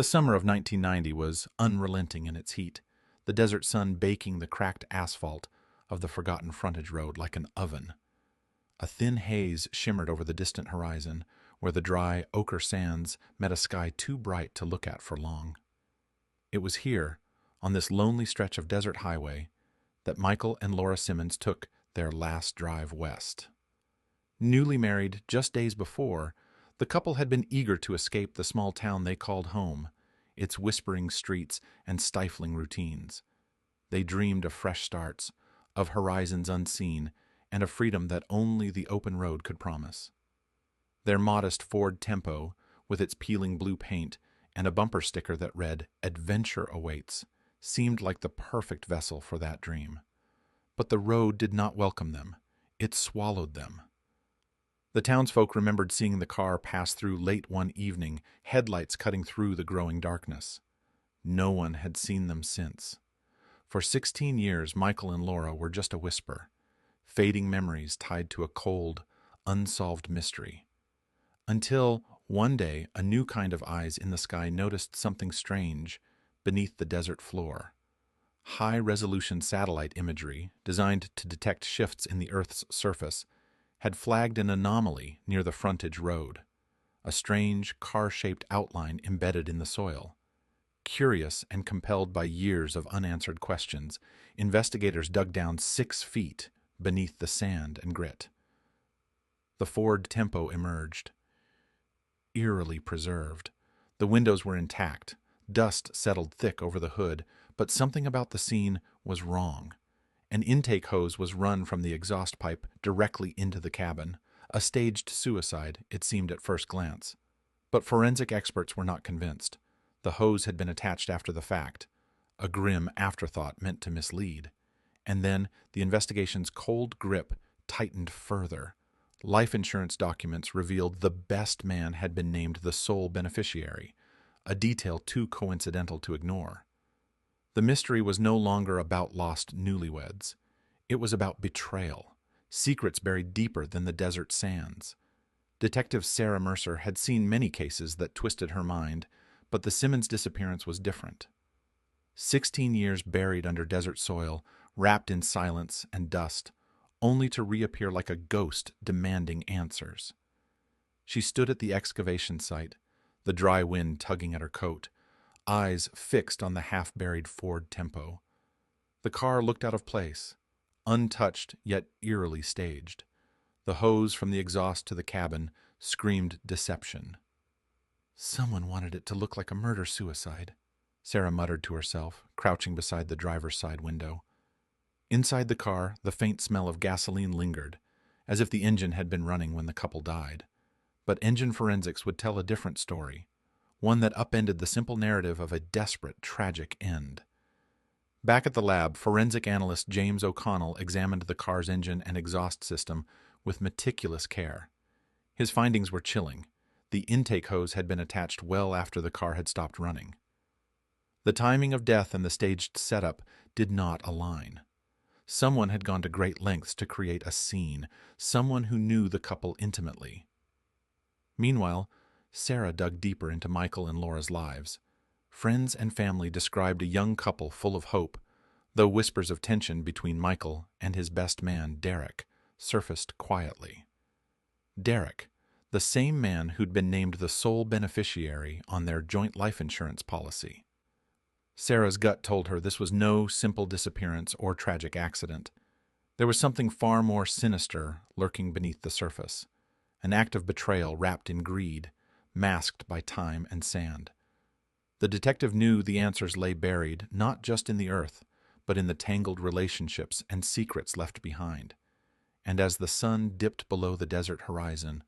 The summer of 1990 was unrelenting in its heat, the desert sun baking the cracked asphalt of the forgotten frontage road like an oven. A thin haze shimmered over the distant horizon, where the dry ochre sands met a sky too bright to look at for long. It was here, on this lonely stretch of desert highway, that Michael and Laura Simmons took their last drive west. Newly married just days before, the couple had been eager to escape the small town they called home, its whispering streets and stifling routines. They dreamed of fresh starts, of horizons unseen, and a freedom that only the open road could promise. Their modest Ford Tempo, with its peeling blue paint and a bumper sticker that read, "Adventure awaits," seemed like the perfect vessel for that dream. But the road did not welcome them. It swallowed them. The townsfolk remembered seeing the car pass through late one evening, headlights cutting through the growing darkness. No one had seen them since. For 16 years, Michael and Laura were just a whisper, fading memories tied to a cold, unsolved mystery. Until, one day, a new kind of eyes in the sky noticed something strange beneath the desert floor. High-resolution satellite imagery, designed to detect shifts in the Earth's surface, had flagged an anomaly near the frontage road, a strange, car-shaped outline embedded in the soil. Curious and compelled by years of unanswered questions, investigators dug down 6 feet beneath the sand and grit. The Ford Tempo emerged, eerily preserved. The windows were intact, dust settled thick over the hood, but something about the scene was wrong. An intake hose was run from the exhaust pipe directly into the cabin, a staged suicide, it seemed at first glance. But forensic experts were not convinced. The hose had been attached after the fact, a grim afterthought meant to mislead. And then the investigation's cold grip tightened further. Life insurance documents revealed the best man had been named the sole beneficiary, a detail too coincidental to ignore. The mystery was no longer about lost newlyweds. It was about betrayal, secrets buried deeper than the desert sands. Detective Sarah Mercer had seen many cases that twisted her mind, but the Simmons disappearance was different. 16 years buried under desert soil, wrapped in silence and dust, only to reappear like a ghost demanding answers. She stood at the excavation site, the dry wind tugging at her coat, eyes fixed on the half-buried Ford Tempo. The car looked out of place, untouched yet eerily staged. The hose from the exhaust to the cabin screamed deception. "Someone wanted it to look like a murder-suicide," Sarah muttered to herself, crouching beside the driver's side window. Inside the car, the faint smell of gasoline lingered, as if the engine had been running when the couple died. But engine forensics would tell a different story, one that upended the simple narrative of a desperate, tragic end. Back at the lab, forensic analyst James O'Connell examined the car's engine and exhaust system with meticulous care. His findings were chilling. The intake hose had been attached well after the car had stopped running. The timing of death and the staged setup did not align. Someone had gone to great lengths to create a scene, someone who knew the couple intimately. Meanwhile, Sarah dug deeper into Michael and Laura's lives. Friends and family described a young couple full of hope, though whispers of tension between Michael and his best man, Derek, surfaced quietly. Derek, the same man who'd been named the sole beneficiary on their joint life insurance policy. Sarah's gut told her this was no simple disappearance or tragic accident. There was something far more sinister lurking beneath the surface, an act of betrayal wrapped in greed, masked by time and sand. The detective knew the answers lay buried not just in the earth, but in the tangled relationships and secrets left behind. And as the sun dipped below the desert horizon,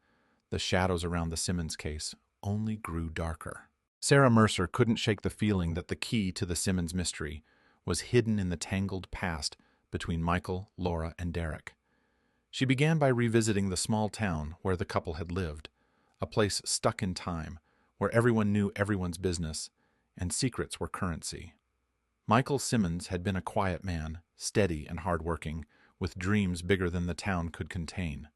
the shadows around the Simmons case only grew darker. Sarah Mercer couldn't shake the feeling that the key to the Simmons mystery was hidden in the tangled past between Michael, Laura, and Derek. She began by revisiting the small town where the couple had lived, a place stuck in time, where everyone knew everyone's business, and secrets were currency. Michael Simmons had been a quiet man, steady and hardworking, with dreams bigger than the town could contain.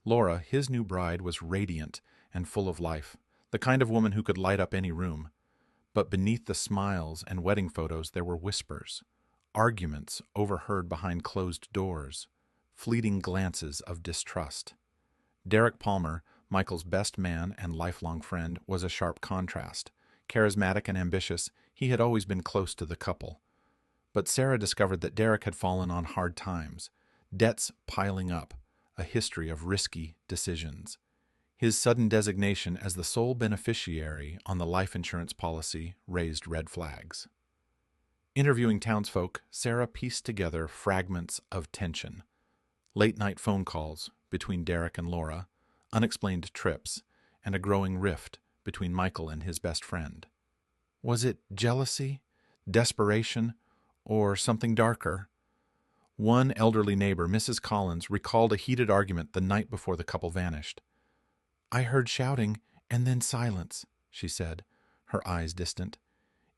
Laura, his new bride, was radiant and full of life, the kind of woman who could light up any room. But beneath the smiles and wedding photos there were whispers, arguments overheard behind closed doors, fleeting glances of distrust. Derek Palmer, Michael's best man and lifelong friend, was a sharp contrast. Charismatic and ambitious, he had always been close to the couple. But Sarah discovered that Derek had fallen on hard times, debts piling up, a history of risky decisions. His sudden designation as the sole beneficiary on the life insurance policy raised red flags. Interviewing townsfolk, Sarah pieced together fragments of tension. Late-night phone calls between Derek and Laura, unexplained trips, and a growing rift between Michael and his best friend. Was it jealousy, desperation, or something darker? One elderly neighbor, Mrs. Collins, recalled a heated argument the night before the couple vanished. "I heard shouting and then silence," she said, her eyes distant.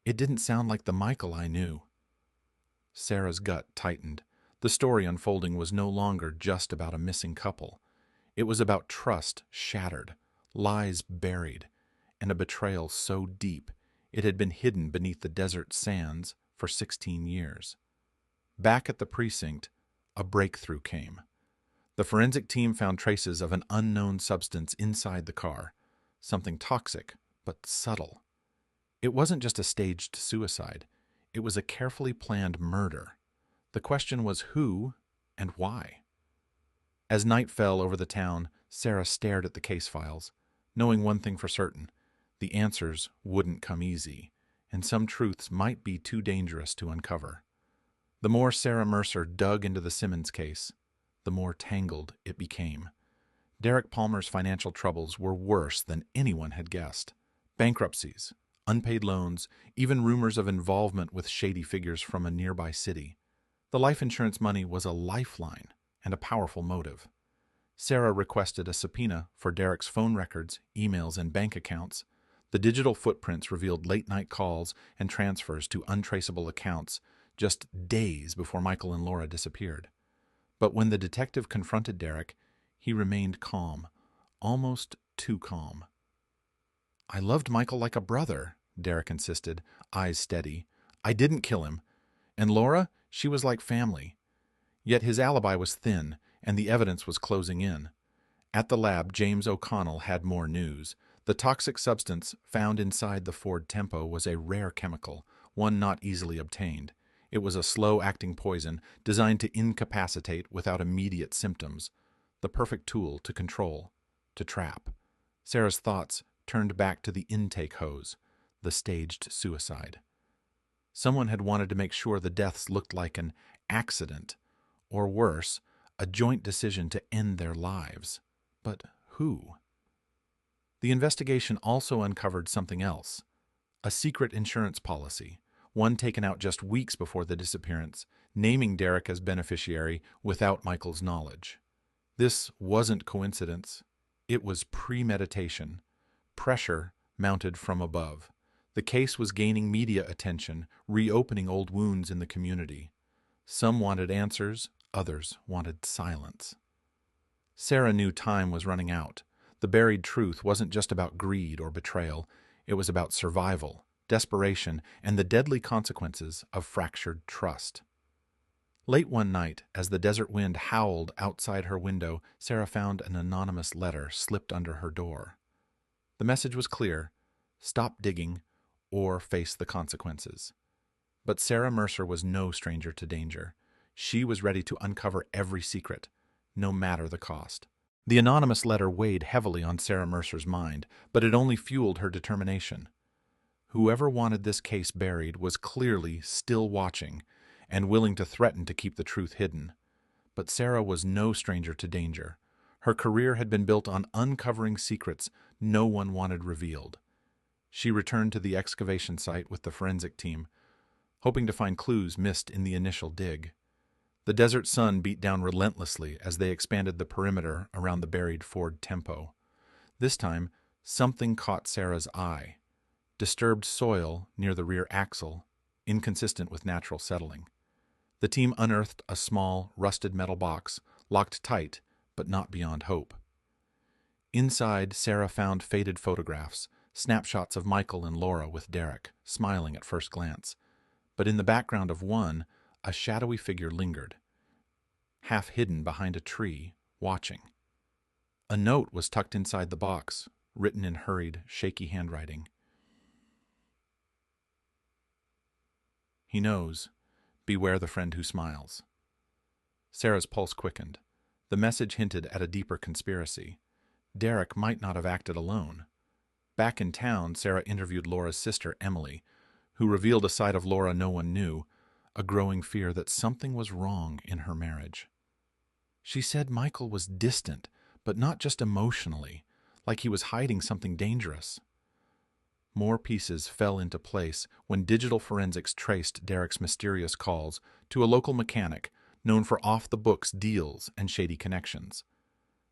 "It didn't sound like the Michael I knew." Sarah's gut tightened. The story unfolding was no longer just about a missing couple. It was about trust shattered, lies buried, and a betrayal so deep it had been hidden beneath the desert sands for 16 years. Back at the precinct, a breakthrough came. The forensic team found traces of an unknown substance inside the car, something toxic but subtle. It wasn't just a staged suicide. It was a carefully planned murder. The question was who and why. As night fell over the town, Sarah stared at the case files, knowing one thing for certain: the answers wouldn't come easy, and some truths might be too dangerous to uncover. The more Sarah Mercer dug into the Simmons case, the more tangled it became. Derek Palmer's financial troubles were worse than anyone had guessed. Bankruptcies, unpaid loans, even rumors of involvement with shady figures from a nearby city. The life insurance money was a lifeline and a powerful motive. Sarah requested a subpoena for Derek's phone records, emails, and bank accounts. The digital footprints revealed late-night calls and transfers to untraceable accounts just days before Michael and Laura disappeared. But when the detective confronted Derek, he remained calm, almost too calm. "I loved Michael like a brother," Derek insisted, eyes steady. "I didn't kill him. And Laura, she was like family." Yet his alibi was thin, and the evidence was closing in. At the lab, James O'Connell had more news. The toxic substance found inside the Ford Tempo was a rare chemical, one not easily obtained. It was a slow-acting poison designed to incapacitate without immediate symptoms. The perfect tool to control, to trap. Sarah's thoughts turned back to the intake hose, the staged suicide. Someone had wanted to make sure the deaths looked like an accident, or worse, a joint decision to end their lives. But who? The investigation also uncovered something else: a secret insurance policy, one taken out just weeks before the disappearance, naming Derek as beneficiary without Michael's knowledge. This wasn't coincidence. It was premeditation, pressure mounted from above. The case was gaining media attention, reopening old wounds in the community. Some wanted answers, others wanted silence. Sarah knew time was running out. The buried truth wasn't just about greed or betrayal. It was about survival, desperation, and the deadly consequences of fractured trust. Late one night, as the desert wind howled outside her window, Sarah found an anonymous letter slipped under her door. The message was clear: stop digging or face the consequences. But Sarah Mercer was no stranger to danger. She was ready to uncover every secret, no matter the cost. The anonymous letter weighed heavily on Sarah Mercer's mind, but it only fueled her determination. Whoever wanted this case buried was clearly still watching and willing to threaten to keep the truth hidden. But Sarah was no stranger to danger. Her career had been built on uncovering secrets no one wanted revealed. She returned to the excavation site with the forensic team, hoping to find clues missed in the initial dig. The desert sun beat down relentlessly as they expanded the perimeter around the buried Ford Tempo. This time, something caught Sarah's eye: disturbed soil near the rear axle, inconsistent with natural settling. The team unearthed a small, rusted metal box, locked tight, but not beyond hope. Inside, Sarah found faded photographs, snapshots of Michael and Laura with Derek, smiling at first glance. But in the background of one, a shadowy figure lingered, half hidden behind a tree, watching. A note was tucked inside the box, written in hurried, shaky handwriting. He knows. Beware the friend who smiles. Sarah's pulse quickened. The message hinted at a deeper conspiracy. Derek might not have acted alone. Back in town, Sarah interviewed Laura's sister, Emily, who revealed a side of Laura no one knew, a growing fear that something was wrong in her marriage. She said Michael was distant, but not just emotionally, like he was hiding something dangerous. More pieces fell into place when digital forensics traced Derek's mysterious calls to a local mechanic known for off-the-books deals and shady connections.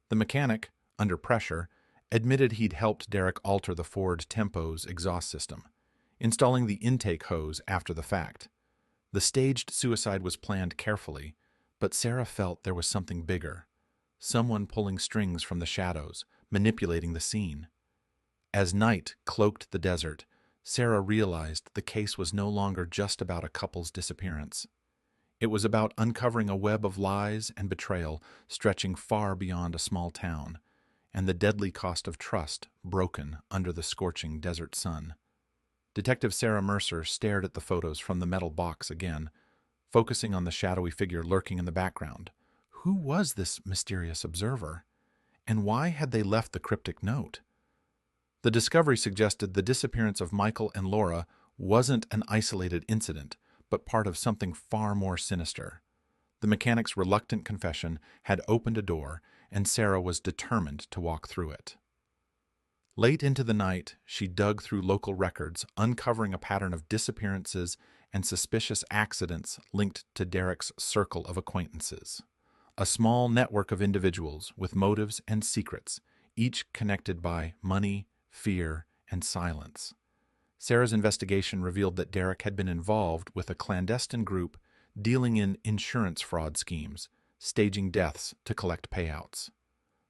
The mechanic, under pressure, admitted he'd helped Derek alter the Ford Tempo's exhaust system, installing the intake hose after the fact. The staged suicide was planned carefully, but Sarah felt there was something bigger, someone pulling strings from the shadows, manipulating the scene. As night cloaked the desert, Sarah realized the case was no longer just about a couple's disappearance. It was about uncovering a web of lies and betrayal stretching far beyond a small town, and the deadly cost of trust broken under the scorching desert sun. Detective Sarah Mercer stared at the photos from the metal box again, focusing on the shadowy figure lurking in the background. Who was this mysterious observer? And why had they left the cryptic note? The discovery suggested the disappearance of Michael and Laura wasn't an isolated incident, but part of something far more sinister. The mechanic's reluctant confession had opened a door, and Sarah was determined to walk through it. Late into the night, she dug through local records, uncovering a pattern of disappearances and suspicious accidents linked to Derek's circle of acquaintances. A small network of individuals with motives and secrets, each connected by money, fear, and silence. Sarah's investigation revealed that Derek had been involved with a clandestine group dealing in insurance fraud schemes, staging deaths to collect payouts.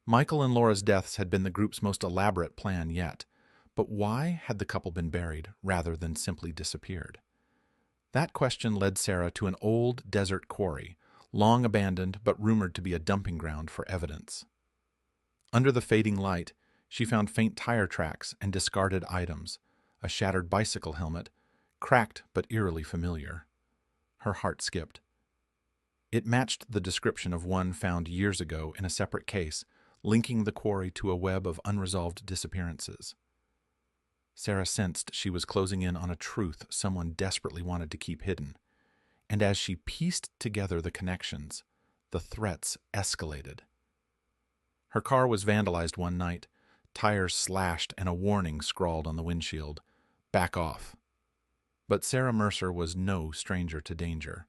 Michael and Laura's deaths had been the group's most elaborate plan yet, but why had the couple been buried rather than simply disappeared? That question led Sarah to an old desert quarry, long abandoned but rumored to be a dumping ground for evidence. Under the fading light, she found faint tire tracks and discarded items, a shattered bicycle helmet, cracked but eerily familiar. Her heart skipped. It matched the description of one found years ago in a separate case, linking the quarry to a web of unresolved disappearances. Sarah sensed she was closing in on a truth someone desperately wanted to keep hidden, and as she pieced together the connections, the threats escalated. Her car was vandalized one night, tires slashed and a warning scrawled on the windshield, "Back off." But Sarah Mercer was no stranger to danger.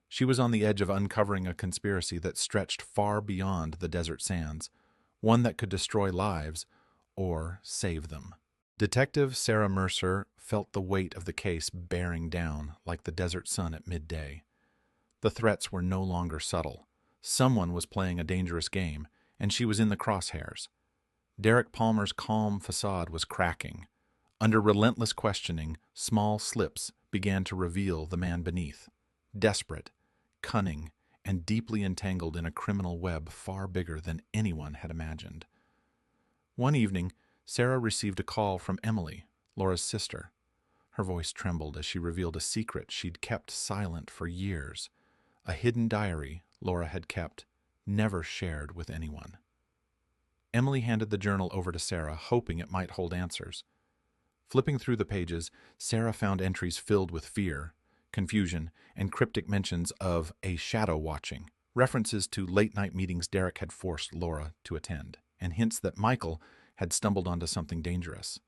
She was on the edge of uncovering a conspiracy that stretched far beyond the desert sands, one that could destroy lives or save them. Detective Sarah Mercer felt the weight of the case bearing down like the desert sun at midday. The threats were no longer subtle. Someone was playing a dangerous game, and she was in the crosshairs. Derek Palmer's calm facade was cracking. Under relentless questioning, small slips began to reveal the man beneath. Desperate, cunning, and deeply entangled in a criminal web far bigger than anyone had imagined. One evening, Sarah received a call from Emily, Laura's sister. Her voice trembled as she revealed a secret she'd kept silent for years, a hidden diary Laura had kept, never shared with anyone. Emily handed the journal over to Sarah, hoping it might hold answers. Flipping through the pages, Sarah found entries filled with fear, confusion, and cryptic mentions of a shadow watching, references to late-night meetings Derek had forced Laura to attend, and hints that Michael had stumbled onto something dangerous.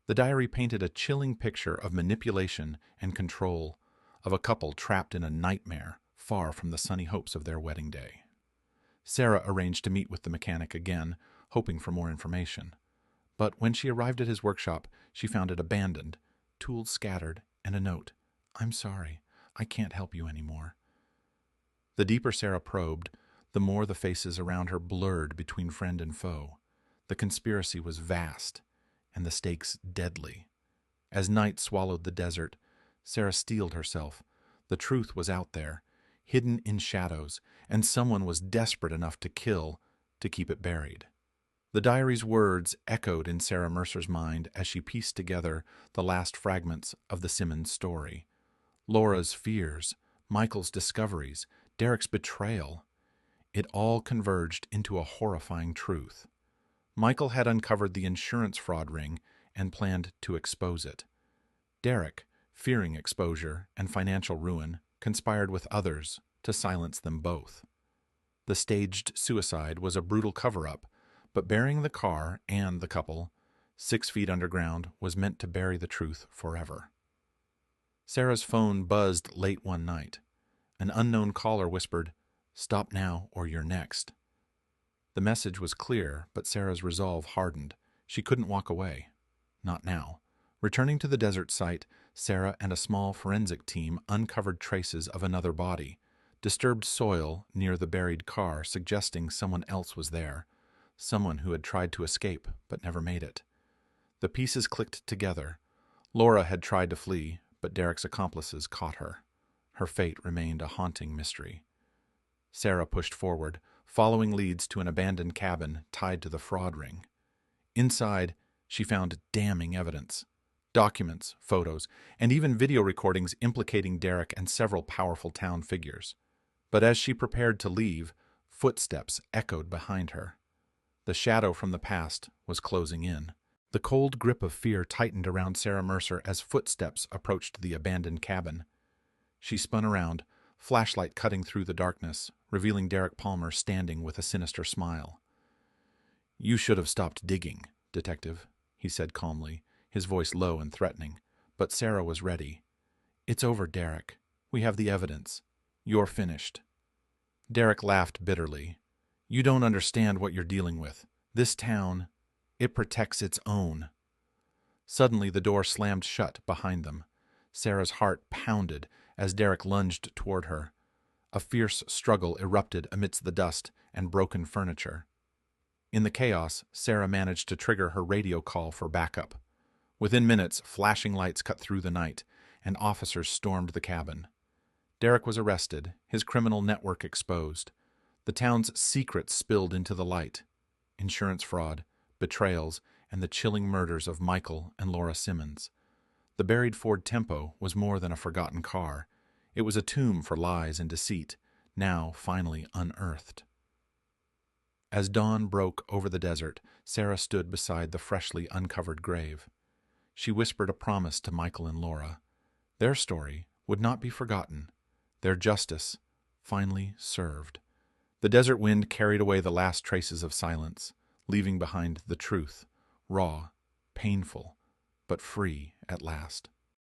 The diary painted a chilling picture of manipulation and control, of a couple trapped in a nightmare far from the sunny hopes of their wedding day. Sarah arranged to meet with the mechanic again, hoping for more information. But when she arrived at his workshop, she found it abandoned, tools scattered, and a note. "I'm sorry, I can't help you anymore." The deeper Sarah probed, the more the faces around her blurred between friend and foe. The conspiracy was vast, and the stakes deadly. As night swallowed the desert, Sarah steeled herself. The truth was out there, hidden in shadows, and someone was desperate enough to kill to keep it buried. The diary's words echoed in Sarah Mercer's mind as she pieced together the last fragments of the Simmons story. Laura's fears, Michael's discoveries, Derek's betrayal. It all converged into a horrifying truth. Michael had uncovered the insurance fraud ring and planned to expose it. Derek, fearing exposure and financial ruin, conspired with others to silence them both. The staged suicide was a brutal cover-up, but burying the car and the couple 6 feet underground was meant to bury the truth forever. Sarah's phone buzzed late one night. An unknown caller whispered, "Stop now or you're next." The message was clear, but Sarah's resolve hardened. She couldn't walk away. Not now. Returning to the desert site, Sarah and a small forensic team uncovered traces of another body, disturbed soil near the buried car suggesting someone else was there, someone who had tried to escape but never made it. The pieces clicked together. Laura had tried to flee, but Derek's accomplices caught her. Her fate remained a haunting mystery. Sarah pushed forward, following leads to an abandoned cabin tied to the fraud ring. Inside, she found damning evidence. Documents, photos, and even video recordings implicating Derek and several powerful town figures. But as she prepared to leave, footsteps echoed behind her. The shadow from the past was closing in. The cold grip of fear tightened around Sarah Mercer as footsteps approached the abandoned cabin. She spun around, flashlight cutting through the darkness, revealing Derek Palmer standing with a sinister smile. "You should have stopped digging, Detective," he said calmly, his voice low and threatening. But Sarah was ready. "It's over, Derek. We have the evidence. You're finished." Derek laughed bitterly. "You don't understand what you're dealing with. This town, it protects its own." Suddenly the door slammed shut behind them. Sarah's heart pounded as Derek lunged toward her. A fierce struggle erupted amidst the dust and broken furniture. In the chaos, Sarah managed to trigger her radio call for backup. Within minutes, flashing lights cut through the night, and officers stormed the cabin. Derek was arrested, his criminal network exposed. The town's secrets spilled into the light. Insurance fraud, betrayals, and the chilling murders of Michael and Laura Simmons. The buried Ford Tempo was more than a forgotten car. It was a tomb for lies and deceit, now finally unearthed. As dawn broke over the desert, Sarah stood beside the freshly uncovered grave. She whispered a promise to Michael and Laura. Their story would not be forgotten. Their justice finally served. The desert wind carried away the last traces of silence, leaving behind the truth, raw, painful, but free at last.